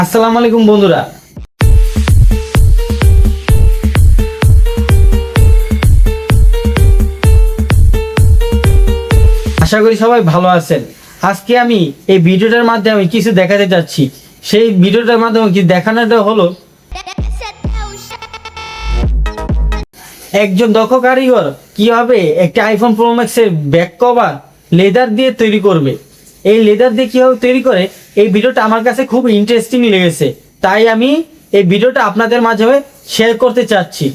আসসালামু আলাইকুম বন্ধুরা। আশা করি সবাই ভালো আছেন। আজকে আমি এই ভিডিওটার মাধ্যমে কিছু দেখাতে যাচ্ছি। সেই ভিডিওটার মাধ্যমে কি দেখানোটা হলো একজন দক্ষ কারিগর কিভাবে একটা আইফোন প্রো ম্যাক্সের ব্যাক কভার লেদার দিয়ে তৈরি করবে। এই লেদার দিয়ে কিভাবে তৈরি করে, এই ভিডিওটা আমার কাছে খুব ইন্টারেস্টিং লেগেছে, তাই আমি এই ভিডিওটা আপনাদের মাধ্যমে শেয়ার করতে চাচ্ছি।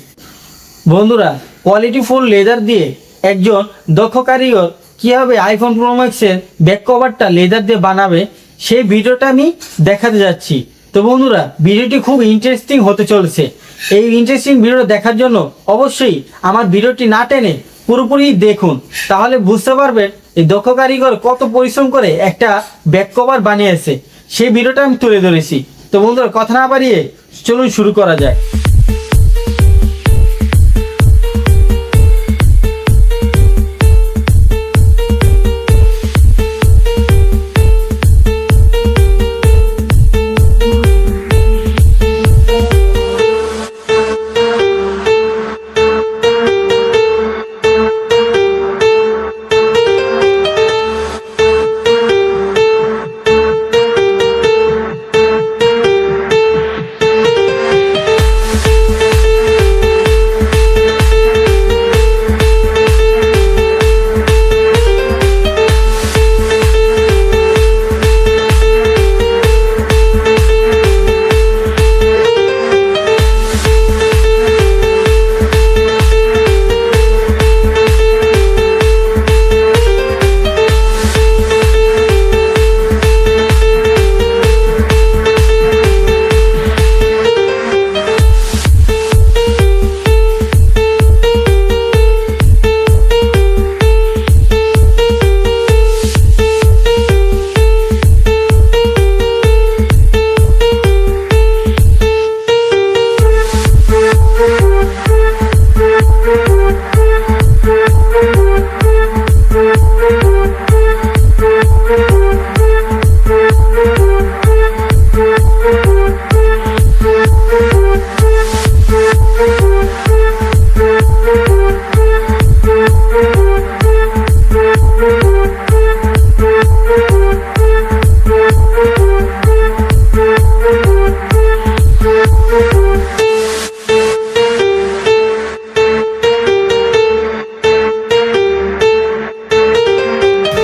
বন্ধুরা, কোয়ালিটি ফুল লেদার দিয়ে একজন দক্ষ কারিগর কীভাবে আইফোন প্রো ম্যাক্সের ব্যাক কভারটা লেদার দিয়ে বানাবে, সেই ভিডিওটা আমি দেখাতে যাচ্ছি। তো বন্ধুরা, ভিডিওটি খুব ইন্টারেস্টিং হতে চলেছে। এই ইন্টারেস্টিং ভিডিওটা দেখার জন্য অবশ্যই আমার ভিডিওটি না টেনে পুরোপুরি দেখুন, তাহলে বুঝতে পারবেন এই দক্ষ কারিগর কত পরিশ্রম করে একটা ব্যাক কভার বানিয়েছে। সেই ভিডিওটা আমি তুলে ধরেছি। তো বন্ধুরা, কথা না বাড়িয়ে চলুন শুরু করা যায়।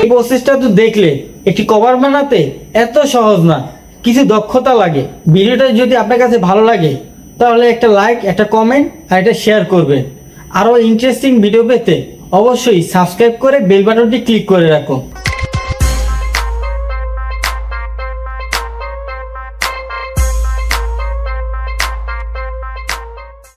এই প্রসেসটা তো দেখলে, একটি কভার বানাতে এত সহজ না, কিছু দক্ষতা লাগে। ভিডিওটা যদি আপনার কাছে ভালো লাগে তাহলে একটা লাইক, একটা কমেন্ট আর একটা শেয়ার করবেন। আরও ইন্টারেস্টিং ভিডিও পেতে অবশ্যই সাবস্ক্রাইব করে বেল বাটনটি ক্লিক করে রাখুন।